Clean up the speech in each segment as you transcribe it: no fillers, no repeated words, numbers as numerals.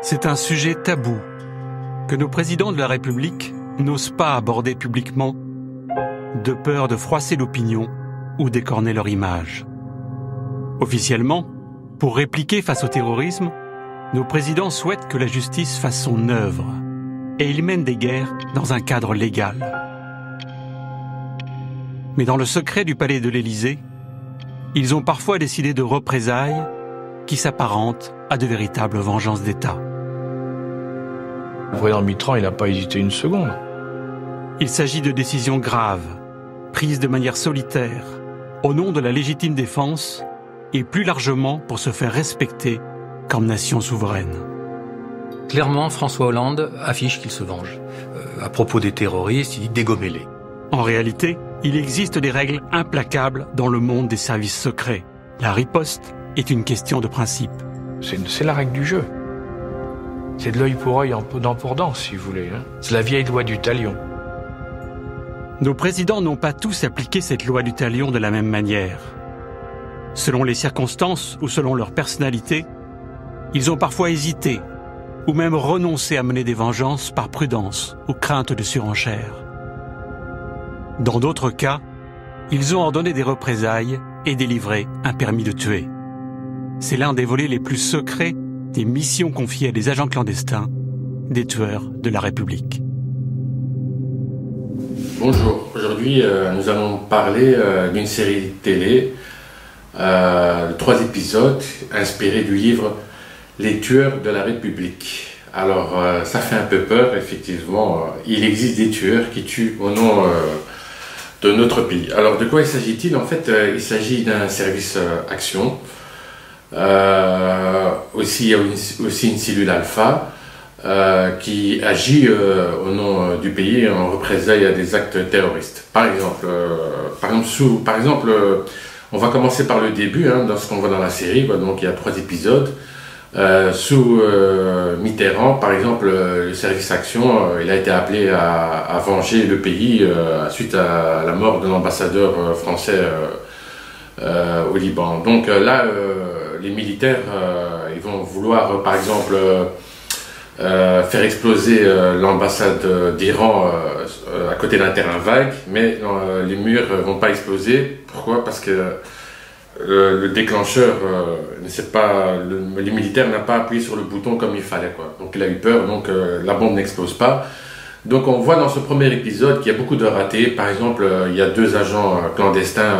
C'est un sujet tabou que nos présidents de la République n'osent pas aborder publiquement, de peur de froisser l'opinion ou d'écorner leur image. Officiellement, pour répliquer face au terrorisme, nos présidents souhaitent que la justice fasse son œuvre et ils mènent des guerres dans un cadre légal. Mais dans le secret du palais de l'Élysée, ils ont parfois décidé de représailles qui s'apparentent à de véritables vengeances d'État. Le président Mitterrand, il n'a pas hésité une seconde. Il s'agit de décisions graves, prises de manière solitaire, au nom de la légitime défense et plus largement pour se faire respecter comme nation souveraine. Clairement, François Hollande affiche qu'il se venge. À propos des terroristes, il dit dégommez-les. En réalité, il existe des règles implacables dans le monde des services secrets. La riposte est une question de principe. C'est la règle du jeu. C'est de l'œil pour œil, dent pour dent, si vous voulez. C'est la vieille loi du talion. Nos présidents n'ont pas tous appliqué cette loi du talion de la même manière. Selon les circonstances ou selon leur personnalité, ils ont parfois hésité ou même renoncé à mener des vengeances par prudence ou crainte de surenchère. Dans d'autres cas, ils ont ordonné des représailles et délivré un permis de tuer. C'est l'un des volets les plus secrets des missions confiées à des agents clandestins, des tueurs de la République. Bonjour, aujourd'hui nous allons parler d'une série télé, 3 épisodes inspirés du livre Les tueurs de la République. Alors ça fait un peu peur, effectivement, il existe des tueurs qui tuent au nom de notre pays. Alors de quoi il s'agit-il? En fait, il s'agit d'un service action. Aussi, il y a aussi une cellule alpha qui agit au nom du pays en représailles à des actes terroristes. Par exemple, on va commencer par le début, dans ce qu'on voit dans la série. Donc il y a 3 épisodes. Sous Mitterrand, par exemple, le service action, il a été appelé à venger le pays suite à la mort de l'ambassadeur français au Liban. Donc là, les militaires, ils vont vouloir, par exemple, faire exploser l'ambassade d'Iran à côté d'un terrain vague, mais les murs ne vont pas exploser. Pourquoi? Parce que le déclencheur, les militaires n'ont pas appuyé sur le bouton comme il fallait, quoi. Donc il a eu peur, donc la bombe n'explose pas. Donc on voit dans ce premier épisode qu'il y a beaucoup de ratés. Par exemple, il y a 2 agents clandestins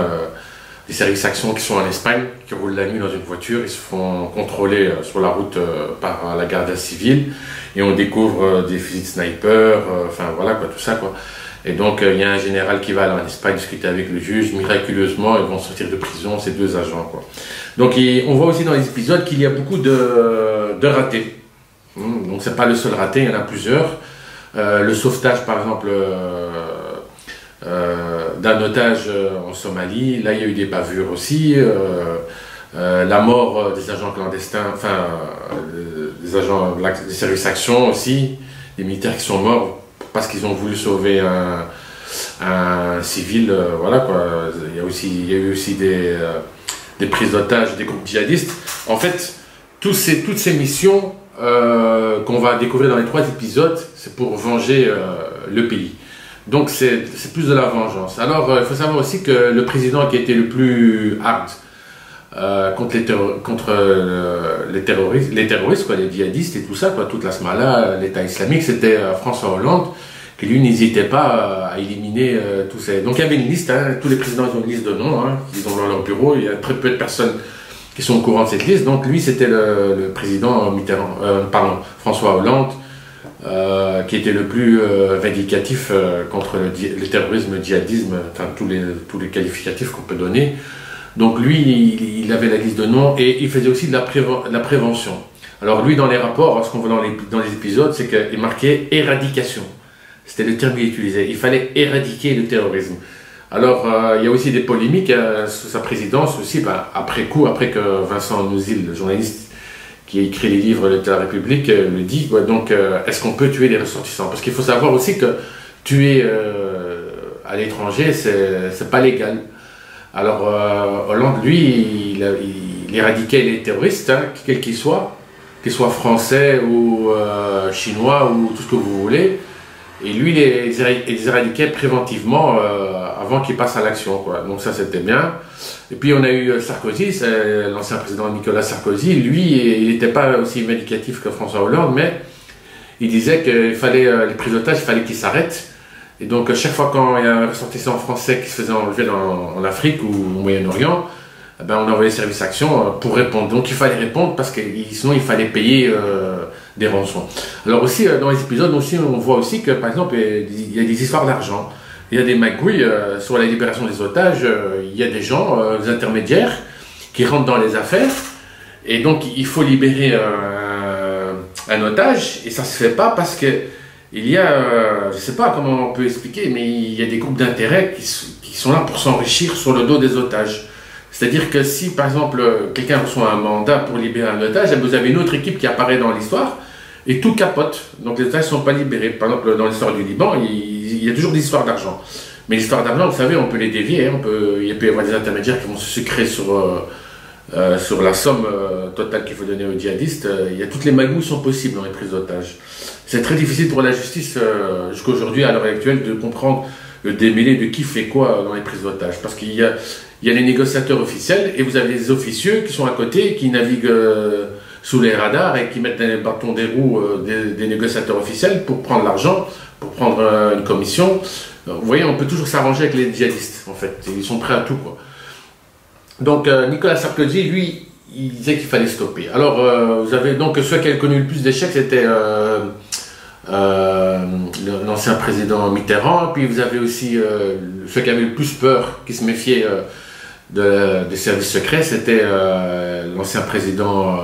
des services action qui sont en Espagne, qui roulent la nuit dans une voiture. Ils se font contrôler sur la route par la garde civile et on découvre des fusils de sniper, enfin voilà quoi, tout ça quoi. Et donc il y a un général qui va aller en Espagne discuter avec le juge. Miraculeusement, ils vont sortir de prison, ces 2 agents quoi. Donc on voit aussi dans les épisodes qu'il y a beaucoup de ratés. Donc c'est pas le seul raté, il y en a plusieurs. Le sauvetage par exemple d'un otage en Somalie, là il y a eu des bavures aussi. La mort des agents clandestins, enfin des agents des services action aussi, des militaires qui sont morts parce qu'ils ont voulu sauver un civil, voilà quoi. Il y a eu aussi des prises d'otages des groupes djihadistes. En fait, toutes ces missions qu'on va découvrir dans les 3 épisodes, c'est pour venger le pays. Donc c'est plus de la vengeance. Alors il faut savoir aussi que le président qui a été le plus hard contre les terroristes, quoi, les djihadistes et tout ça, quoi, toute la Smala, l'État islamique, c'était François Hollande, qui lui n'hésitait pas à éliminer tous ces... Donc il y avait une liste, tous les présidents ils ont une liste de noms, ils ont dans leur bureau, il y a très peu de personnes qui sont au courant de cette liste. Donc lui c'était le président François Hollande, qui était le plus vindicatif contre le terrorisme, le djihadisme, enfin tous les qualificatifs qu'on peut donner. Donc lui, il avait la liste de noms et il faisait aussi de la prévention. Alors lui, dans les rapports, ce qu'on voit dans les épisodes, c'est qu'il marquait éradication. C'était le terme qu'il utilisait. Il fallait éradiquer le terrorisme. Alors il y a aussi des polémiques sous sa présidence aussi, après que Vincent Nouzil, le journaliste qui a écrit les livres de la République, le dit. Donc est-ce qu'on peut tuer les ressortissants? Parce qu'il faut savoir aussi que tuer à l'étranger, c'est pas légal. Alors Hollande, lui, il éradiquait les terroristes, quels qu'ils soient, qu'il soit français ou chinois ou tout ce que vous voulez. Et lui, il les éradiquait préventivement avant qu'il passe à l'action, quoi. Donc ça, c'était bien. Et puis on a eu Sarkozy, c'est l'ancien président Nicolas Sarkozy. Lui, il n'était pas aussi vindicatif que François Hollande, mais il disait qu'il fallait, les prises d'otages, il fallait qu'ils s'arrêtent. Et donc chaque fois quand il y a un ressortissant français qui se faisait enlever en Afrique ou au Moyen-Orient, eh ben, on envoyait le service action pour répondre. Donc il fallait répondre parce que sinon il fallait payer des rançons. Alors aussi dans les épisodes aussi, on voit aussi que par exemple il y a des histoires d'argent. Il y a des magouilles sur la libération des otages. Il y a des gens, des intermédiaires qui rentrent dans les affaires et donc il faut libérer un otage et ça se fait pas parce que il y a, je sais pas comment on peut expliquer, mais il y a des groupes d'intérêt qui sont là pour s'enrichir sur le dos des otages. C'est-à-dire que si, par exemple, quelqu'un reçoit un mandat pour libérer un otage, vous avez une autre équipe qui apparaît dans l'histoire et tout capote. Donc les otages ne sont pas libérés. Par exemple, dans l'histoire du Liban, il y a toujours des histoires d'argent. Mais l'histoire d'argent, vous savez, on peut les dévier. Hein, il peut y avoir des intermédiaires qui vont se sucrer sur la somme totale qu'il faut donner aux djihadistes. Il y a toutes les magouilles sont possibles dans les prises d'otages. C'est très difficile pour la justice, jusqu'à aujourd'hui, à l'heure actuelle, de comprendre le démêlé de qui fait quoi dans les prises d'otages. Parce qu'il y a les négociateurs officiels et vous avez les officieux qui sont à côté, qui naviguent sous les radars et qui mettent les bâtons des roues des négociateurs officiels pour prendre l'argent, pour prendre une commission. Vous voyez, on peut toujours s'arranger avec les djihadistes, en fait. Ils sont prêts à tout, quoi. Donc, Nicolas Sarkozy, lui, il disait qu'il fallait stopper. Alors, vous avez donc ceux qui avaient connu le plus d'échecs, c'était l'ancien président Mitterrand, puis vous avez aussi ceux qui avaient le plus peur, qui se méfiaient des services secrets, c'était l'ancien président,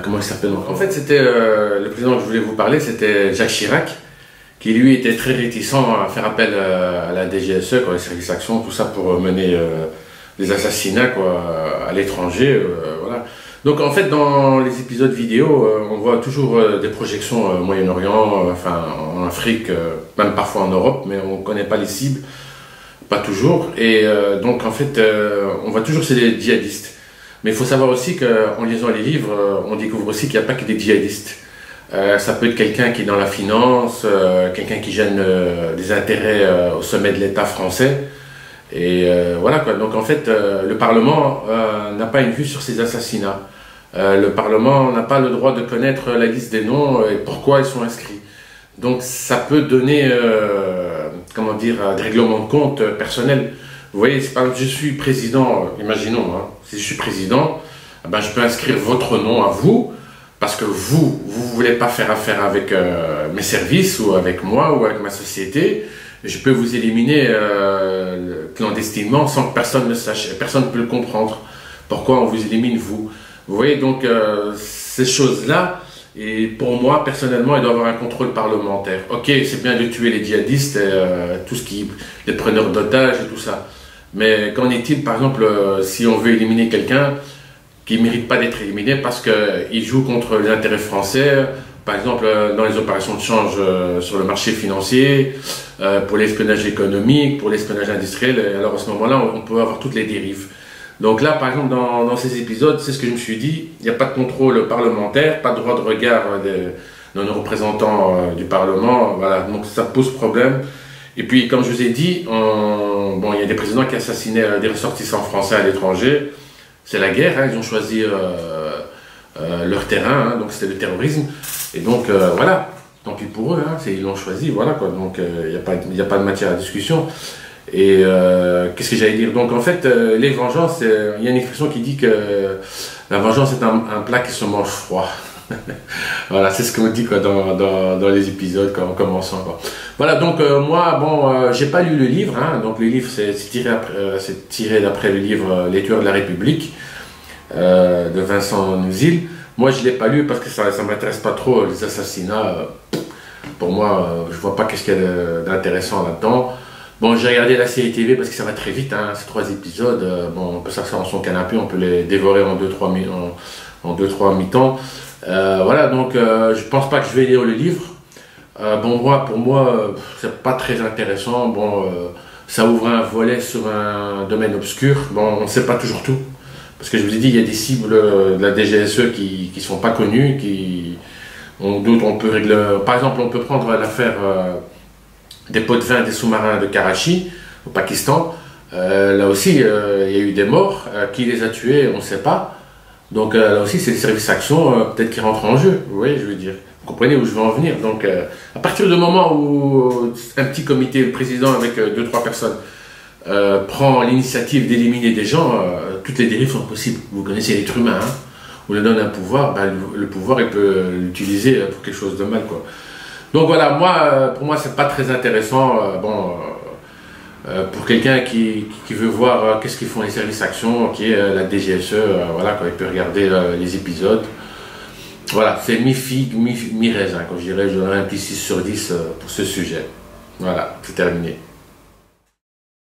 comment il s'appelle? En fait, c'était le président que je voulais vous parler, c'était Jacques Chirac, qui lui était très réticent à faire appel à la DGSE, quoi, les services actions, tout ça pour mener des assassinats, quoi, à l'étranger, voilà. Donc en fait, dans les épisodes vidéo, on voit toujours des projections au Moyen-Orient, enfin en Afrique, même parfois en Europe, mais on ne connaît pas les cibles, pas toujours. Et donc en fait, on voit toujours c'est des djihadistes. Mais il faut savoir aussi qu'en lisant les livres, on découvre aussi qu'il n'y a pas que des djihadistes. Ça peut être quelqu'un qui est dans la finance, quelqu'un qui gêne des intérêts au sommet de l'État français. Et voilà quoi, donc en fait le Parlement n'a pas une vue sur ces assassinats. Le Parlement n'a pas le droit de connaître la liste des noms et pourquoi ils sont inscrits. Donc ça peut donner, comment dire, des règlements de compte personnels. Vous voyez, c'est pas, je suis président, imaginons, hein, si je suis président, ben, je peux inscrire votre nom à vous, parce que vous voulez pas faire affaire avec mes services ou avec moi ou avec ma société. Je peux vous éliminer clandestinement sans que personne ne sache, personne ne peut le comprendre. Pourquoi on vous élimine, vous? Vous voyez, donc ces choses-là, et pour moi, personnellement, il doit y avoir un contrôle parlementaire. Ok, c'est bien de tuer les djihadistes, tout ce qui, les preneurs d'otages et tout ça. Mais qu'en est-il, par exemple, si on veut éliminer quelqu'un qui ne mérite pas d'être éliminé parce qu'il joue contre les intérêts français, par exemple dans les opérations de change sur le marché financier, pour l'espionnage économique, pour l'espionnage industriel, et alors à ce moment-là, on peut avoir toutes les dérives. Donc là, par exemple, dans ces épisodes, c'est ce que je me suis dit, il n'y a pas de contrôle parlementaire, pas de droit de regard de nos représentants du Parlement, voilà, donc ça pose problème. Et puis, comme je vous ai dit, bon, il y a des présidents qui assassinaient des ressortissants français à l'étranger, c'est la guerre, hein, ils ont choisi leur terrain, hein, donc c'était le terrorisme, et donc voilà, tant pis pour eux, hein, ils l'ont choisi, voilà quoi, donc il n'y a pas de matière à discussion. Et qu'est-ce que j'allais dire? Donc en fait, les vengeances, il y a une expression qui dit que la vengeance est un plat qui se mange froid. Voilà, c'est ce qu'on dit quoi, dans les épisodes en commençant. Quoi. Voilà, donc moi, bon, j'ai pas lu le livre, hein, donc le livre c'est tiré d'après le livre Les Tueurs de la République de Vincent Nouzil. Moi je l'ai pas lu parce que ça m'intéresse pas trop, les assassinats. Pour moi, je vois pas qu'est-ce qu'il y a d'intéressant là-dedans. Bon, j'ai regardé la série TV parce que ça va très vite, hein, c'est 3 épisodes. Bon, on peut s'asseoir dans son canapé, on peut les dévorer en 2-3 mi-temps. Voilà, donc je pense pas que je vais lire le livre. Bon, pour moi, c'est pas très intéressant. Bon, ça ouvre un volet sur un domaine obscur. Bon, on ne sait pas toujours tout. Parce que je vous ai dit, il y a des cibles de la DGSE qui ne sont pas connues, d'autres on peut régler. Par exemple, on peut prendre l'affaire des pots de vin des sous-marins de Karachi, au Pakistan. Là aussi, il y a eu des morts. Qui les a tués, on ne sait pas. Donc là aussi, c'est des services actions peut-être qui rentrent en jeu. Vous voyez, je veux dire. Vous comprenez où je veux en venir. Donc à partir du moment où un petit comité, le président avec 2-3 personnes, prend l'initiative d'éliminer des gens, toutes les dérives sont possibles. Vous connaissez l'être humain, hein. On lui donne un pouvoir, ben, le pouvoir, il peut l'utiliser pour quelque chose de mal, quoi. Donc voilà, moi, pour moi, c'est pas très intéressant. Pour quelqu'un qui veut voir qu'est-ce qu'ils font les services actions, qui est la DGSE, voilà, quand il peut regarder les épisodes. Voilà, c'est mi-figue, mi-raisin, quand je dirais, je donnerais un petit 6 sur 10 pour ce sujet. Voilà, c'est terminé.